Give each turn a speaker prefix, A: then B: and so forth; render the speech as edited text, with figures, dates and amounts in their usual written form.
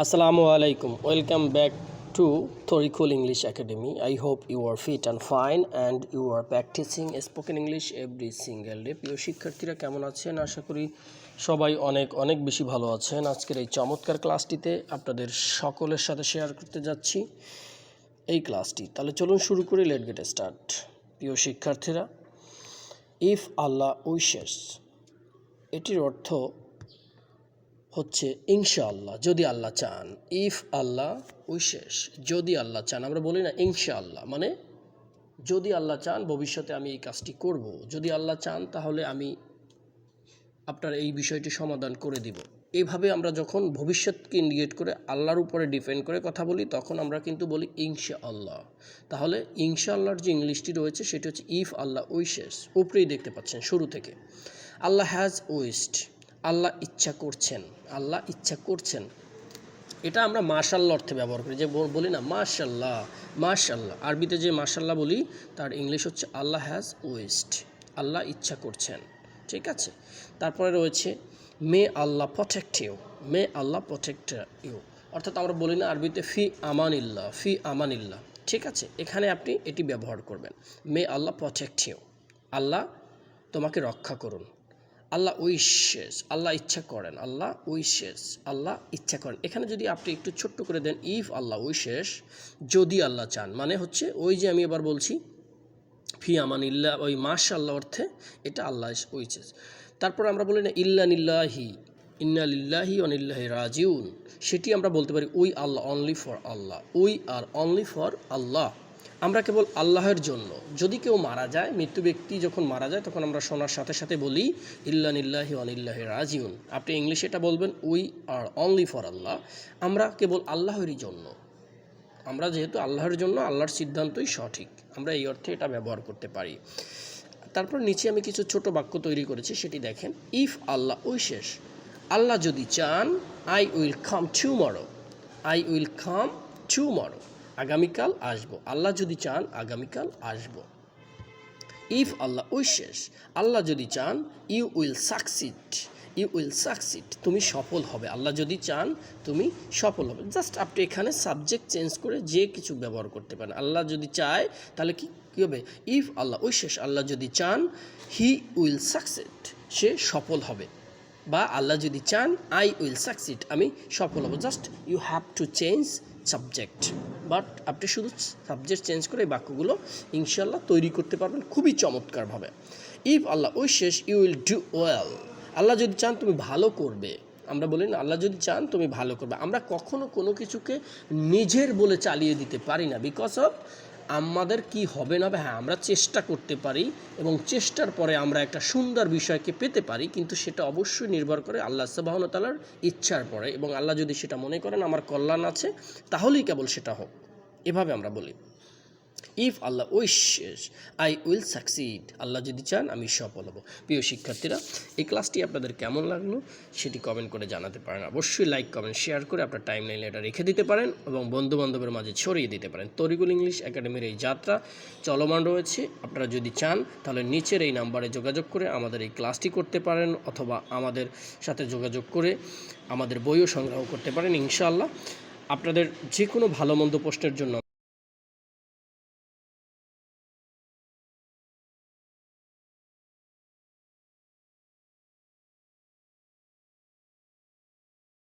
A: Assalamu alaikum. Welcome back to Thorikul English Academy. I hope you are fit and fine and you are practicing spoken English every single day. প্রিয় শিক্ষার্থীরা কেমন আছেন? আশা করি সবাই অনেক বেশি ভালো আছেন। আজকের এই চমৎকার ক্লাসটিতে আপনাদের সকলের সাথে শেয়ার করতে যাচ্ছি এই ক্লাসটি। তাহলে চলুন শুরু করি। Late get start. প্রিয় শিক্ষার্থীরা, ইফ আল্লাহ উইশেস এটির অর্থ হচ্ছে ইনশাআল্লাহ, যদি আল্লাহ চান। ইফ আল্লাহ উইশেস, যদি আল্লাহ চান। আমরা বলি না ইনশাআল্লাহ, মানে যদি আল্লাহ চান ভবিষ্যতে আমি এই কাজটি করব, যদি আল্লাহ চান তাহলে আমি আপনার এই বিষয়টি সমাধান করে দিব। এইভাবে আমরা যখন ভবিষ্যৎকে ইন্ডিকেট করে আল্লাহর উপরে ডিপেন্ড করে কথা বলি তখন আমরা কিন্তু বলি ইনশাআল্লাহ। তাহলে ইনশাআল্লাহর যে ইংলিশটি রয়েছে সেটি হচ্ছে ইফ আল্লাহ উইশেস। উপরেই দেখতে পাচ্ছেন শুরু থেকে আল্লাহ হ্যাজ উইশড, আল্লাহ ইচ্ছা করছেন, আল্লাহ ইচ্ছা করছেন। এটা আমরা মাশাআল্লাহ অর্থে ব্যবহার করি, যে বলি না মাশাআল্লাহ, মাশাআল্লাহ আরবিতে যে মাশাআল্লাহ বলি তার ইংলিশ হচ্ছে আল্লাহ হ্যাজ উইশড, আল্লাহ ইচ্ছা করছেন। ঠিক আছে, তারপরে রয়েছে may Allah protect you, may Allah protect you, অর্থাৎ আমরা বলি না আরবিতে ফি আমানিল্লাহ, ফি আমানিল্লাহ। ঠিক আছে, এখানে আপনি এটি ব্যবহার করবেন, মে আল্লাহ প্রটেক্ট ইউ, আল্লাহ তোমাকে রক্ষা করুন। আল্লাহ উইশেস, আল্লাহ ইচ্ছা করেন, আল্লাহ উইশেস, আল্লাহ ইচ্ছা করেন। এখানে যদি আপনি একটু ছোট্ট করে দেন ইফ আল্লাহ উইশেস, যদি আল্লাহ চান, মানে হচ্ছে ওই যে আমি এবার বলছি ফি আমানিল্লাহ, ওই মাশাআল্লাহ অর্থে এটা আল্লাহ উইশেস। তারপর আমরা বলি না ইল্লা নিল্লাহি, ইন্না লিল্লাহি ওয়া ইন্না ইলাইহি রাজিউন, সেটি আমরা বলতে পারি we Allah, only for Allah, we are only for Allah, আমরা কেবল আল্লাহর জন্য। যদি কেউ মারা যায়, মৃত্যু ব্যক্তি যখন মারা যায় তখন আমরা শোনার সাথে সাথে বলি ইল্লা নিল্লাহি ওয়া ইন্না ইলাইহি রাজিউন। আপনি ইংলিশে এটা বলবেন we are only for Allah, আমরা কেবল আল্লাহরই জন্য। আমরা যেহেতু আল্লাহর জন্য, আল্লাহর সিদ্ধান্তই সঠিক, আমরা এই অর্থে এটা ব্যবহার করতে পারি। তারপর নিচে আমি কিছু ছোট বাক্য তৈরি করেছি, সেটি দেখেন। ইফ আল্লাহ উইশেস, আল্লাহ যদি চান, I will come tomorrow, I will come tomorrow, আগামীকাল আসবো। আল্লাহ যদি চান আগামীকাল আসবো। ইফ আল্লাহ উইশেস, আল্লাহ যদি চান, you will succeed, you will succeed, তুমি সফল হবে। আল্লাহ যদি চান তুমি সফল হবে। জাস্ট আপনি এখানে সাবজেক্ট চেঞ্জ করে যে কিছু ব্যবহার করতে পারেন। আল্লাহ যদি চায় তাহলে কী হবে, ইফ আল্লাহ উইশেস, আল্লাহ যদি চান, হি উইল সাকসিড, সে সফল হবে। বা আল্লাহ যদি চান, আই উইল সাকসিড, আমি সফল হব। Just you have to change subject, but আপনি শুধু সাবজেক্ট চেঞ্জ করে এই বাক্যগুলো ইনশাআল্লাহ তৈরি করতে পারবেন খুবই চমৎকারভাবে। If Allah wishes you will do well, Allah যদি চান তুমি ভালো করবে। আমরা বলি না আল্লাহ যদি চান তুমি ভালো করবে। আমরা কখনো কোনো কিছুকে নিজের বলে চালিয়ে দিতে পারি না, বিকজ অফ আমাদের কি হবে না হবে। হ্যাঁ, আমরা চেষ্টা করতে পারি এবং চেষ্টার পরে আমরা একটা সুন্দর বিষয়কে পেতে পারি, কিন্তু সেটা অবশ্যই নির্ভর করে আল্লাহ সুবহানাহু ওয়া তাআলার ইচ্ছার পরে, এবং আল্লাহ যদি সেটা মনে করেন আমার কল্যাণ আছে তাহলেই কেবল সেটা হোক। এভাবে আমরা বলি if Allah wishes I will succeed, Allah যদি চান আমি সফল হব। প্রিয় শিক্ষার্থীরা, এই ক্লাসটি আপনাদের কেমন লাগলো সেটি কমেন্ট করে জানাতে পারেন। অবশ্যই লাইক কমেন্ট শেয়ার করে আপনার টাইম লাইনে এটা রেখে দিতে পারেন এবং বন্ধুবান্ধবের মাঝে ছড়িয়ে দিতে পারেন। তরিকুল ইংলিশ একাডেমির এই যাত্রা চলমান রয়েছে। আপনারা যদি চান তাহলে নিচের এই নাম্বারে যোগাযোগ করে আমাদের এই ক্লাসটি করতে পারেন, অথবা আমাদের সাথে যোগাযোগ করে আমাদের বইও সংগ্রহ করতে পারেন। ইনশাআল্লাহ আপনাদের যে কোনো ভালো মন্দ প্রশ্নের জন্য